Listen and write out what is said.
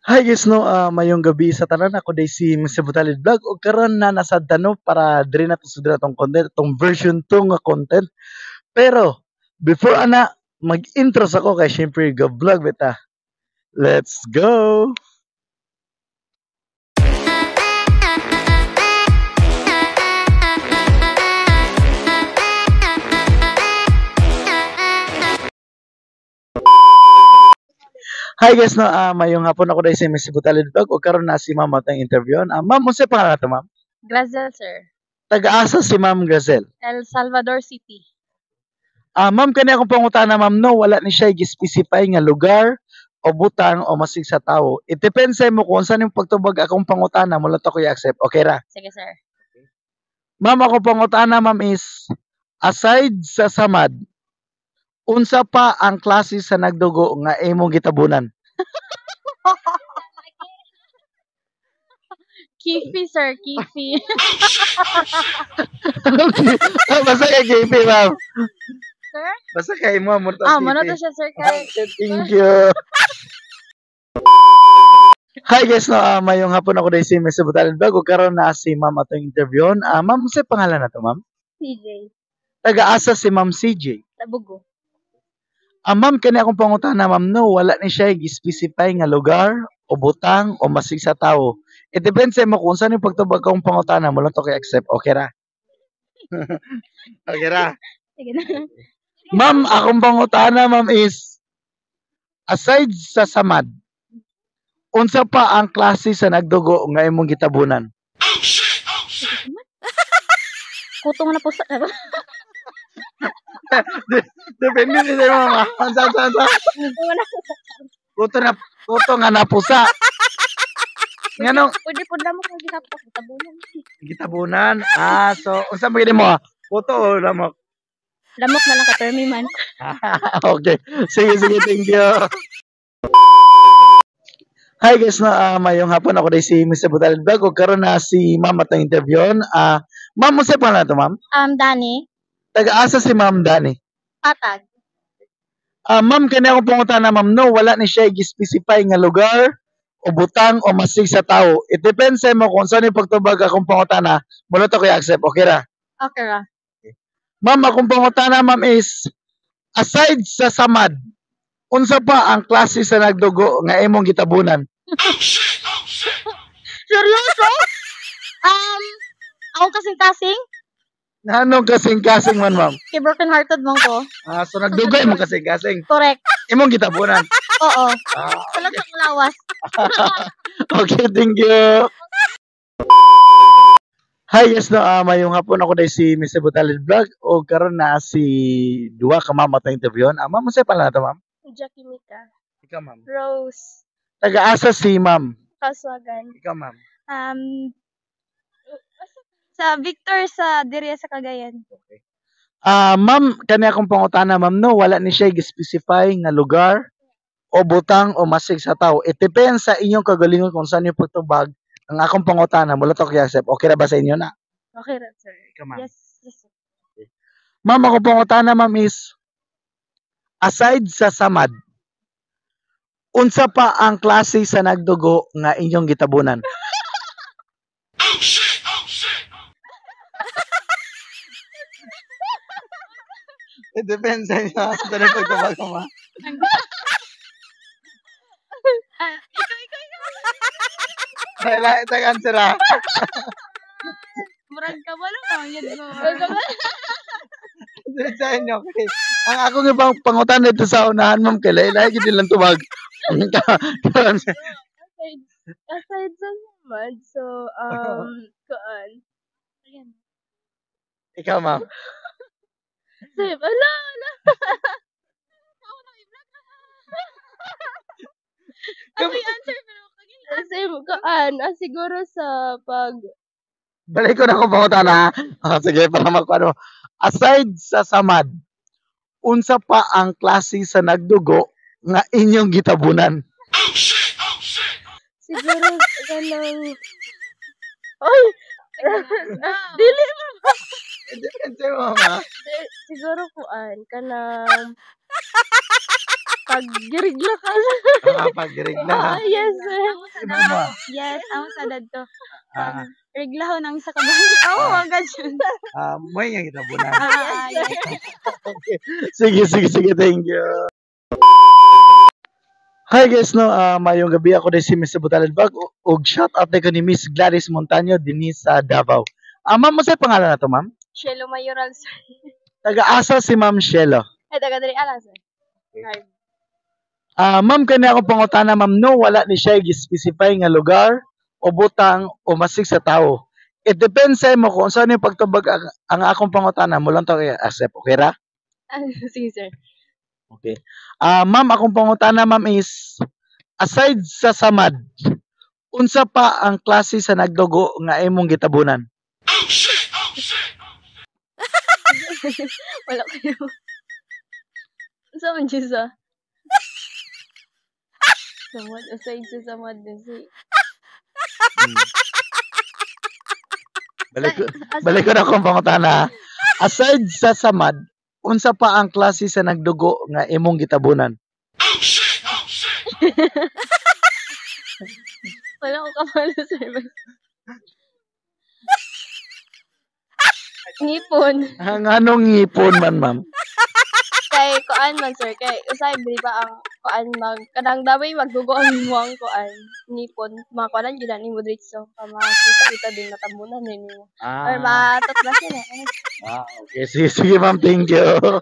Hi guys no, mayong gabi sa tanan ako day si Mr. Butalid Vlog ug karon na nasad no para diri na to sudra tong content tong version 2 nga content. Pero before ana mag-intro sa ko kay syempre go vlog beta. Let's go. Hi guys no, mayong hapon ako day si Mr. Butalid Vlog ug karon na si Ma'am atong interview. Ma'am, unsa pangalan to ma'am? Grazel, sir. Taga-asa si Ma'am Gazelle. El Salvador City. Ma'am, kani akong pangutana ma'am no, wala ni siya gi-specify nga lugar o butang o masig sa tawo. It depends sa mo kung saan yung pagtubag akong pangutana mo lang to ko i-accept. Okay ra? Sige, sir. Ma'am, ako pangutana ma'am is aside sa samad, unsa pa ang klase sa nagdugo nga imong gitabunan? Kifi, sir. Kifi. Basta kay KP ma'am. Sir? Basta kay mo mo to. Muna to siya, sir. Kay... Thank you. Hi guys, no, mayong hapon ako dahil si Mr. Butalid Vlog ug karon na si ma'am atong interview. Ma'am, unsa pangalan nato ma'am? CJ. Taga-asa si Ma'am CJ. Tabugo. Ma'am, kani akong pangutana ma'am no, wala ni siya gi-specify nga lugar o butang o masig sa tawo. It depends sa mo kung saan yung pagtubag kong pangutana mo lang to kay accept. Okay ra? Okay ra? Sige na. Ma'am, akong pangutana ma'am is aside sa samad, unsa pa ang klase sa nagdugo nga imong gitabunan? Kutong na po sa... Depende din sa mga. Sa. Kuto nga napusa. Ngano? Pwede po lang mo kung gitabunan. Gitabunan. So unsa magini mo? Kuto o lamok? Lamok na lang ka, Termi man. Okay. Sige, thank you. Hi guys, na mayong hapon ako dahil si Mr. Butalid Vlog ug karon na si Ma'am atong interview. Ma'am, unsa pangalan to ma'am? Dani. Taga-asa si Ma'am Dani. Patag. Ma'am, kani akong pangutana ma'am no, wala ni siya gi-specify nga lugar o butang o masig sa tawo. It depends sa mo kung saan yung pagtubag akong pangutana, mula to ko i-accept. Okay ra? Okay ra. Ma'am, akong pangutana ma'am is aside sa samad, unsa pa ang klase sa nagdugo nga imong gitabunan? Seryoso? Ako kasing-kasing? Anong kasing-kasing man ma'am? Kay broken hearted mo ko. So nagdugo imong kasing-kasing. Correct. Imong gitabunan. Oo. Ah, Walang sa lawas. okay, thank you. Hi, yes no, mayong hapon ako dahil si Mr. Butalid Vlog o karon na si duwa ka ma'am atong interview. Ma'am, unsa pa to ma'am? Jackie Mika. Ikaw ma'am. Rose. Taga-asa si ma'am. Kaswagan. Ikaw ma'am. Sa Victor sa Diria sa Cagayan. Okay. Ma'am, kani akong pangutana ma'am no, wala ni siya gi-specify nga lugar o butang o masig sa tawo. It depends sa inyong kagalingon kung saan yung pagtubag ang akong pangutana mula to kay accept. Okay ra ba sa inyo na? Okay ra, sir. Ikaw ma'am. Yes. Ma'am, akong pangutana ma'am is aside sa samad, unsa pa ang klase sa nagdugo nga inyong gitabunan? It depends sa inyo sa tanong pagtubag mo. Ito ang answer ha. Murag ka ba lang? Yan mo. Ito sa inyo. Okay. Ang akong ibang pangutan dito sa unahan ma'am kay lahi-lahi gid lang tubag. Aside sa naman, so, kuan. Ayan. Ikaw ma'am. Save, ala. Ako yung answer, pero save, kuan. Siguro sa pag... Balik ko na kung pangutan ha. Sige, para magpano. Aside sa samad, unsa pa ang klase sa nagdugo nga inyong gitabunan? Siguro, ganang... Oy! Dili mo! Depende mo, mama. Siguro kuan, kanang... Pag-girigla ka. Pag-regla na. Yes, sir. Iba mo. Yes, amo sa dadto. Ah, Reglaho nang sa kabahay. Oo, agad yun. may nga kita bunan. Yes. Sige, thank you. Hi guys, no, mayong gabi ako din si Mr. Butalid Vlog ug shout out ko ni Miss Gladys Montaño dinhi sa Davao. Ma'am, mo sa pangalan na to, ma'am? Shelo Mayoral, sir. Taga-asa si Ma'am Shelo. Ay, taga diri ala, sir. Okay. Ma'am, kani ako pangutana, ma'am, no, wala ni siya gi-specify nga lugar o butang o masig sa tao. It depends sa imo kung saan yung pagtubag ang akong pangutana mo lang to accept, okay ra? Sige, sir. Okay. Ma'am, akong pangutana, ma'am, is aside sa samad, unsa pa ang klase sa nagdugo nga imong gitabunan? Wala kayo. Sa man siya sa? Samad, aside sa samad din si... Balik ko na akong pangutana. Aside sa samad, unsa pa ang klase sa nagdugo nga imong gitabunan? Wala ko kapalo, sir. Ngipon. Ang anong ngipon man, ma'am? Kay kuan man, sir. Kay usay di ba ang kuan kanang daway magdugo ang muang kuan. Ngipon. Mga kuanan gyud ni mo diretso. Makita din matabunan nimo. Or matuklasan na. Okay. Sige, ma'am. Thank you.